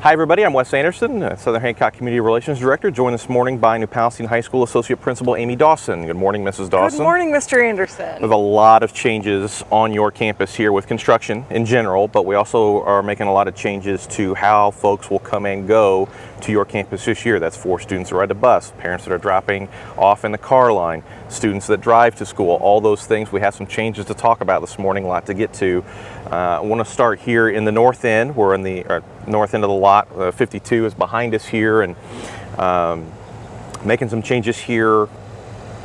Hi everybody, I'm Wes Anderson, Southern Hancock Community Relations Director, joined this morning by New Palestine High School Associate Principal Amy Dawson. Good morning, Mrs. Dawson. Good morning, Mr. Anderson. There's a lot of changes on your campus here with construction in general, but we also are making a lot of changes to how folks will come and go to your campus this year. That's for students that ride the bus, parents that are dropping off in the car line, students that drive to school, all those things. We have some changes to talk about this morning, a lot to get to. I want to start here in the north end. We're in the north end of the lot. 52 is behind us here, and making some changes here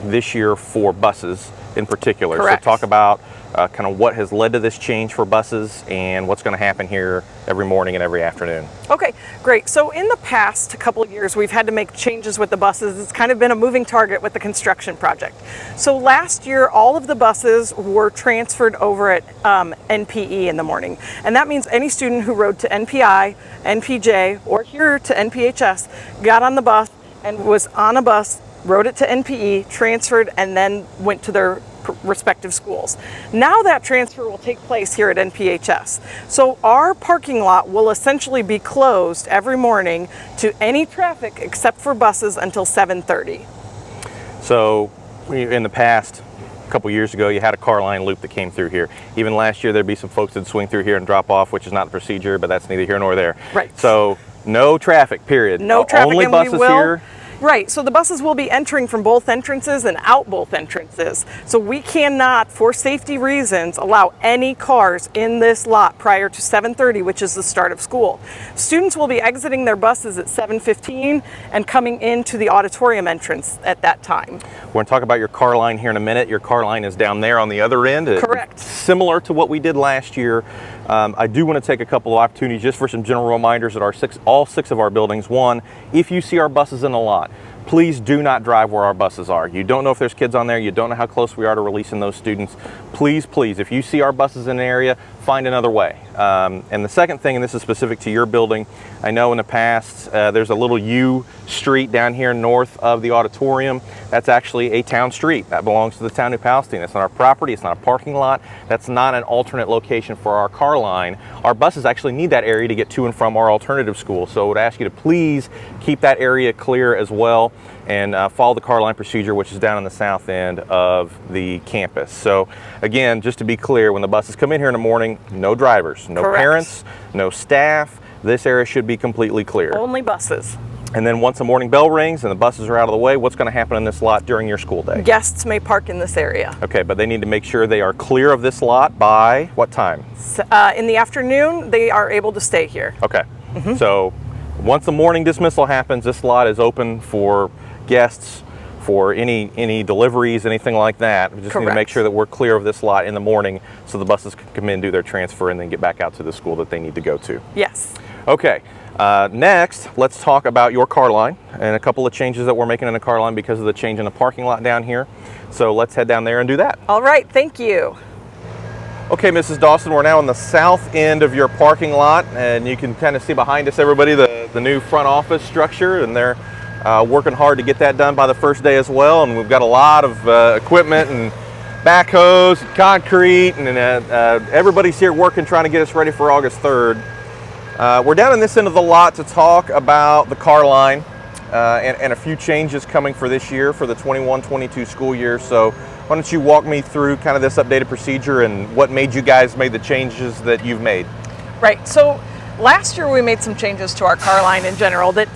this year for buses in particular. Correct. So talk about kind of what has led to this change for buses and what's going to happen here every morning and every afternoon. Okay, great. So in the past couple of years, we've had to make changes with the buses. It's kind of been a moving target with the construction project. So last year, all of the buses were transferred over at NPE in the morning. And that means any student who rode to NPI, NPJ, or here to NPHS got on the bus and was on a bus, rode it to NPE, transferred, and then went to their respective schools. Now that transfer will take place here at NPHS. So our parking lot will essentially be closed every morning to any traffic except for buses until 7:30. So in the past, a couple years ago, you had a car line loop that came through here. Even last year, there'd be some folks that swing through here and drop off, which is not the procedure, but that's neither here nor there. Right. So no traffic, period. No traffic, Only and buses we will, here. Right, so the buses will be entering from both entrances and out both entrances. So we cannot, for safety reasons, allow any cars in this lot prior to 7:30, which is the start of school. Students will be exiting their buses at 7:15 and coming into the auditorium entrance at that time. We're going to talk about your car line here in a minute. Your car line is down there on the other end. Correct. Similar to what we did last year. I do want to take a couple of opportunities just for some general reminders at all six of our buildings. One, if you see our buses in the lot, please do not drive where our buses are. You don't know if there's kids on there. You don't know how close we are to releasing those students. Please, please, if you see our buses in an area, find another way. And the second thing, and this is specific to your building, I know in the past there's a little U street down here north of the auditorium. That's actually a town street. That belongs to the town of Palestine. It's not our property. It's not a parking lot. That's not an alternate location for our car line. Our buses actually need that area to get to and from our alternative school. So I would ask you to please keep that area clear as well, and follow the car line procedure, which is down on the south end of the campus. So again, just to be clear, when the buses come in here in the morning, no drivers, no Correct. parents, no staff. This area should be completely clear. Only buses. And then once the morning bell rings and the buses are out of the way, what's going to happen in this lot during your school day? Guests may park in this area. Okay, but they need to make sure they are clear of this lot by what time? In the afternoon, they are able to stay here. Okay, so once the morning dismissal happens, this lot is open for guests, for any deliveries, anything like that. We just need to make sure that we're clear of this lot in the morning so the buses can come in, do their transfer, and then get back out to the school that they need to go to. Yes. Okay, next, let's talk about your car line and a couple of changes that we're making in the car line because of the change in the parking lot down here. So let's head down there and do that. All right, thank you. Okay, Mrs. Dawson, we're now in the south end of your parking lot, and you can kind of see behind us, everybody, the new front office structure, and they're working hard to get that done by the first day as well. And we've got a lot of equipment and backhoes, and concrete, and everybody's here working, trying to get us ready for August 3rd. We're down in this end of the lot to talk about the car line and a few changes coming for this year, for the 21-22 school year. So why don't you walk me through kind of this updated procedure and what made you guys make the changes that you've made? Right, so last year we made some changes to our car line in general that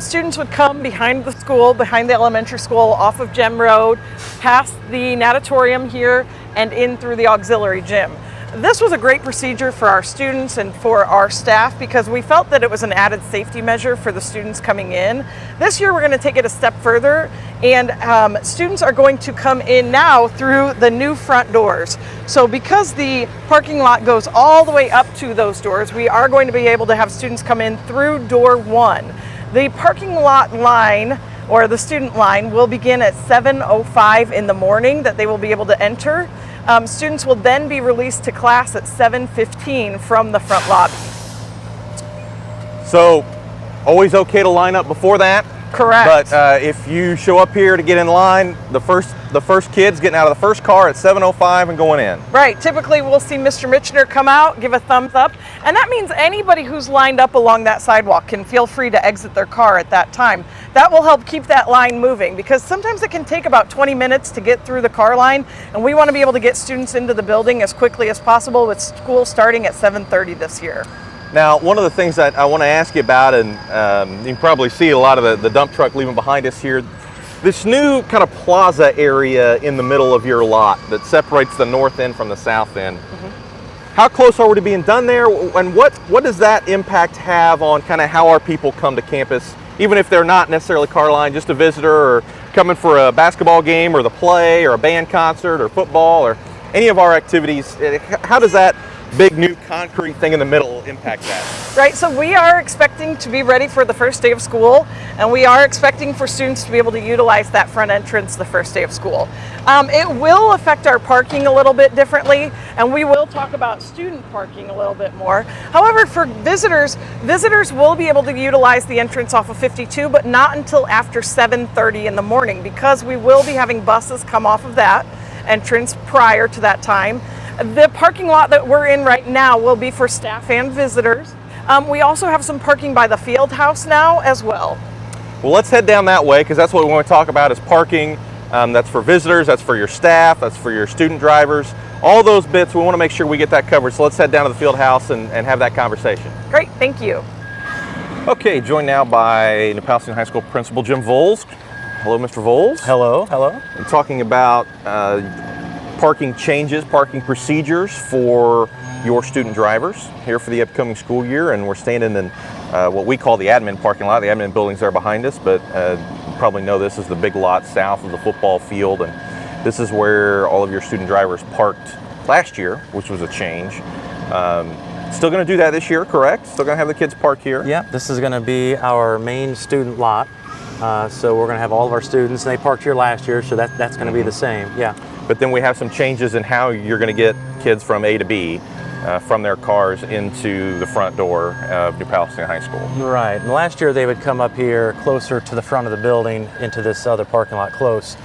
students would come behind the school, behind the elementary school, off of Gem Road, past the natatorium here, and in through the auxiliary gym. This was a great procedure for our students and for our staff because we felt that it was an added safety measure for the students coming in. This year we're going to take it a step further, and students are going to come in now through the new front doors. So because the parking lot goes all the way up to those doors, we are going to be able to have students come in through door 1. The parking lot line, or the student line, will begin at 7:05 in the morning that they will be able to enter. Students will then be released to class at 7:15 from the front lobby. So, always okay to line up before that? Correct. But if you show up here to get in line, the first kid's getting out of the first car at 7:05 and going in. Right. Typically, we'll see Mr. Michener come out, give a thumbs up, and that means anybody who's lined up along that sidewalk can feel free to exit their car at that time. That will help keep that line moving, because sometimes it can take about 20 minutes to get through the car line, and we want to be able to get students into the building as quickly as possible, with school starting at 7:30 this year. Now, one of the things that I want to ask you about, and you can probably see a lot of the dump truck leaving behind us here, this new kind of plaza area in the middle of your lot that separates the north end from the south end. How close are we to being done there, and what does that impact have on kind of how our people come to campus, even if they're not necessarily car line, just a visitor or coming for a basketball game or the play or a band concert or football or any of our activities? How does that big new concrete thing in the middle impact that? Right, so we are expecting to be ready for the first day of school, and we are expecting for students to be able to utilize that front entrance the first day of school. It will affect our parking a little bit differently, and we will talk about student parking a little bit more. However, for visitors will be able to utilize the entrance off of 52, but not until after 7:30 in the morning, because we will be having buses come off of that entrance prior to that time. The parking lot that we're in right now will be for staff and visitors. We also have some parking by the field house now as well. Well, let's head down that way, because that's what we want to talk about is parking. That's for visitors, that's for your staff, that's for your student drivers. All those bits, we want to make sure we get that covered. So let's head down to the field house and have that conversation. Great, thank you. Okay, joined now by New Palestine High School Principal Jim Voelz. Hello, Mr. Voelz. Hello. I'm talking about parking changes, parking procedures for your student drivers here for the upcoming school year, and we're standing in what we call the admin parking lot. The admin building's there behind us, but you probably know this is the big lot south of the football field, and this is where all of your student drivers parked last year, which was a change. Still going to do that this year, correct? Still going to have the kids park here? Yeah, this is going to be our main student lot. So we're going to have all of our students, and they parked here last year, so that's going to be the same, yeah. But then we have some changes in how you're going to get kids from A to B, from their cars into the front door of New Palestine High School. Right, and last year they would come up here closer to the front of the building into this other parking lot close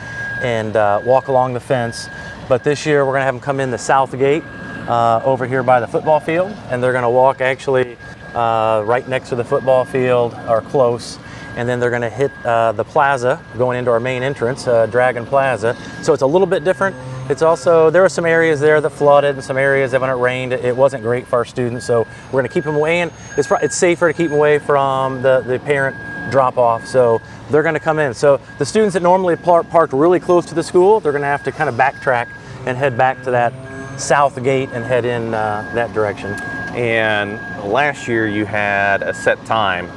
and walk along the fence. But this year we're going to have them come in the south gate over here by the football field, and they're going to walk actually right next to the football field or close. And then they're going to hit the plaza going into our main entrance, Dragon Plaza. So it's a little bit different. It's also, there are some areas there that flooded and some areas that when it rained, it wasn't great for our students. So we're going to keep them away, and it's safer to keep them away from the parent drop off. So they're going to come in. So the students that normally parked really close to the school, they're going to have to kind of backtrack and head back to that south gate and head in that direction. And last year you had a set time.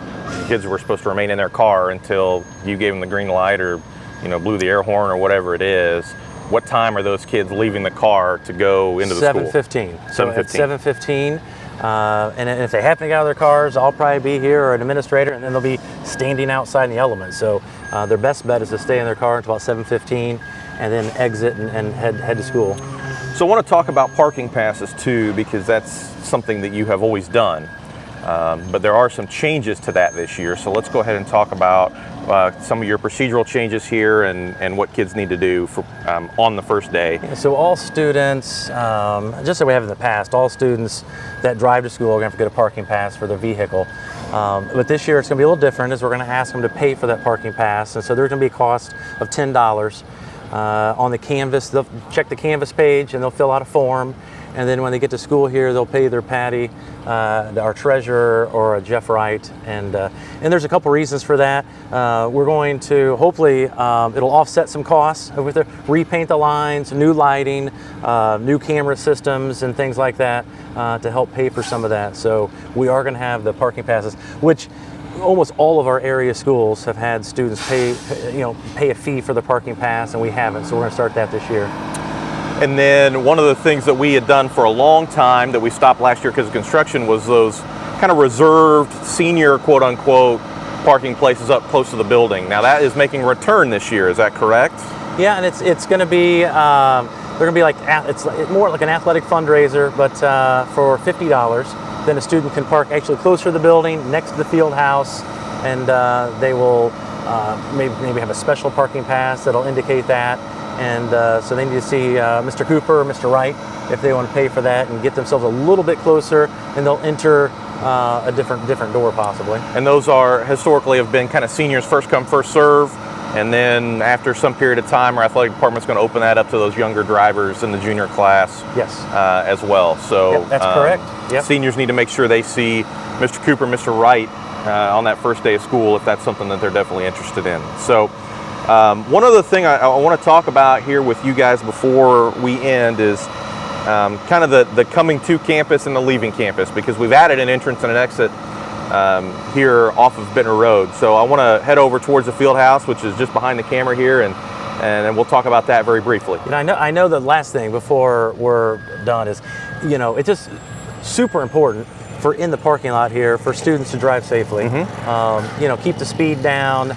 Kids were supposed to remain in their car until you gave them the green light or, blew the air horn or whatever it is. What time are those kids leaving the car to go into the school? 7:15. 7:15. So at 7:15, and if they happen to get out of their cars, I'll probably be here or an administrator, and then they'll be standing outside in the elements. So their best bet is to stay in their car until about 7:15, and then exit and head to school. So I want to talk about parking passes too, because that's something that you have always done. But there are some changes to that this year. So let's go ahead and talk about some of your procedural changes here and what kids need to do for, on the first day. So all students, just like we have in the past, all students that drive to school are going to have to get a parking pass for their vehicle. But this year it's going to be a little different, as we're going to ask them to pay for that parking pass. And so there's going to be a cost of $10. On the Canvas, they'll check the Canvas page and they'll fill out a form. And then when they get to school here, they'll pay either Patty, our treasurer, or Jeff Wright. And there's a couple reasons for that. We're going to, hopefully, it'll offset some costs with the repaint the lines, new lighting, new camera systems, and things like that to help pay for some of that. So we are going to have the parking passes, which almost all of our area schools have had students pay a fee for the parking pass, and we haven't. So we're going to start that this year. And then one of the things that we had done for a long time that we stopped last year because of construction was those kind of reserved senior quote unquote parking places up close to the building. Now that is making a return this year, is that correct? Yeah, and it's going to be, they're going to be like, it's more like an athletic fundraiser, but for $50, then a student can park actually closer to the building, next to the field house, and they will maybe have a special parking pass that'll indicate that. And so they need to see Mr. Cooper or Mr. Wright if they want to pay for that and get themselves a little bit closer, and they'll enter a different door possibly. And those are historically have been kind of seniors first come first serve, and then after some period of time, our athletic department's going to open that up to those younger drivers in the junior class. Yes, as well. So yep, that's correct. Yep. Seniors need to make sure they see Mr. Cooper, Mr. Wright on that first day of school if that's something that they're definitely interested in. So one other thing I want to talk about here with you guys before we end is kind of the coming to campus and the leaving campus, because we've added an entrance and an exit here off of Bittner Road. So I want to head over towards the field house, which is just behind the camera here, and then we'll talk about that very briefly. And I know the last thing before we're done is, it's just super important for in the parking lot here for students to drive safely. Keep the speed down,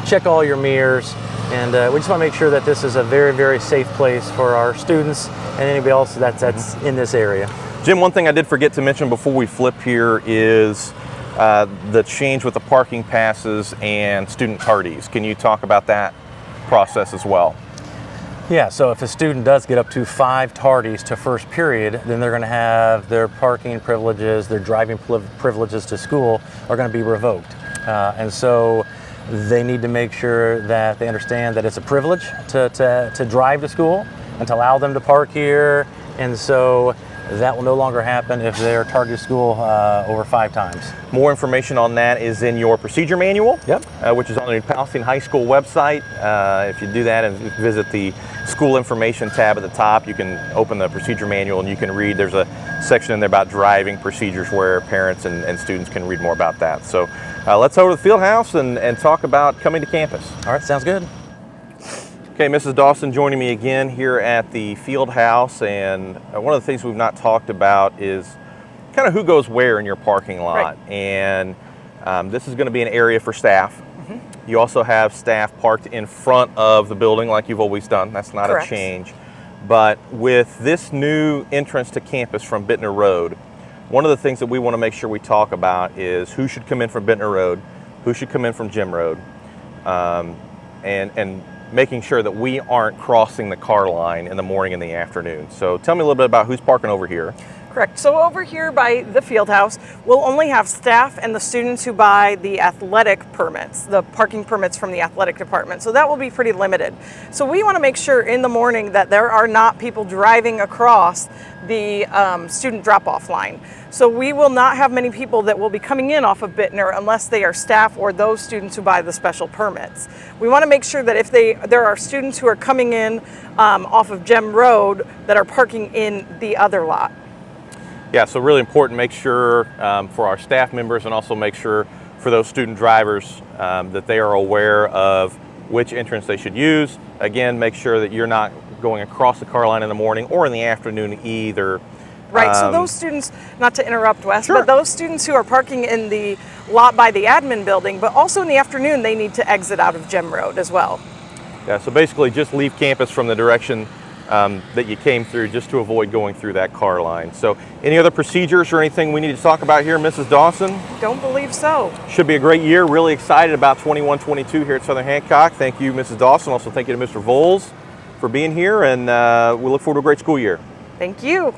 check all your mirrors, and we just want to make sure that this is a very, very safe place for our students and anybody else that's in this area. Jim, one thing I did forget to mention before we flip here is the change with the parking passes and student tardies. Can you talk about that process as well? Yeah, so if a student does get up to 5 tardies to first period, then they're going to have their parking privileges, their driving privileges to school are going to be revoked. And so they need to make sure that they understand that it's a privilege to drive to school and to allow them to park here. And so that will no longer happen if they're targeted school over 5 times. More information on that is in your procedure manual, which is on the Palestine High School website. If you do that and visit the school information tab at the top, you can open the procedure manual and you can read. There's a section in there about driving procedures where parents and students can read more about that. So let's go to the field house and talk about coming to campus. All right, sounds good. Okay, Mrs. Dawson joining me again here at the field house, and one of the things we've not talked about is kind of who goes where in your parking lot. Right. And this is going to be an area for staff. You also have staff parked in front of the building like you've always done. That's not Correct. a change. But with this new entrance to campus from Bittner Road, one of the things that we want to make sure we talk about is who should come in from Bittner Road, who should come in from Gym Road, and making sure that we aren't crossing the car line in the morning and the afternoon. So tell me a little bit about who's parking over here. Correct. So over here by the field house, we'll only have staff and the students who buy the athletic permits, the parking permits from the athletic department. So that will be pretty limited. So we want to make sure in the morning that there are not people driving across the student drop-off line. So we will not have many people that will be coming in off of Bittner unless they are staff or those students who buy the special permits. We want to make sure that if there are students who are coming in off of Gem Road that are parking in the other lot. Yeah, so really important, make sure for our staff members and also make sure for those student drivers that they are aware of which entrance they should use. Again, make sure that you're not going across the car line in the morning or in the afternoon either. Right, so those students, not to interrupt Wes, Sure. but those students who are parking in the lot by the admin building, but also in the afternoon, they need to exit out of Gem Road as well. Yeah, so basically just leave campus from the direction that you came through just to avoid going through that car line. So any other procedures or anything we need to talk about here, Mrs. Dawson? Don't believe so. Should be a great year. Really excited about 21-22 here at Southern Hancock. Thank you, Mrs. Dawson. Also thank you to Mr. Voelz for being here, and we look forward to a great school year. Thank you.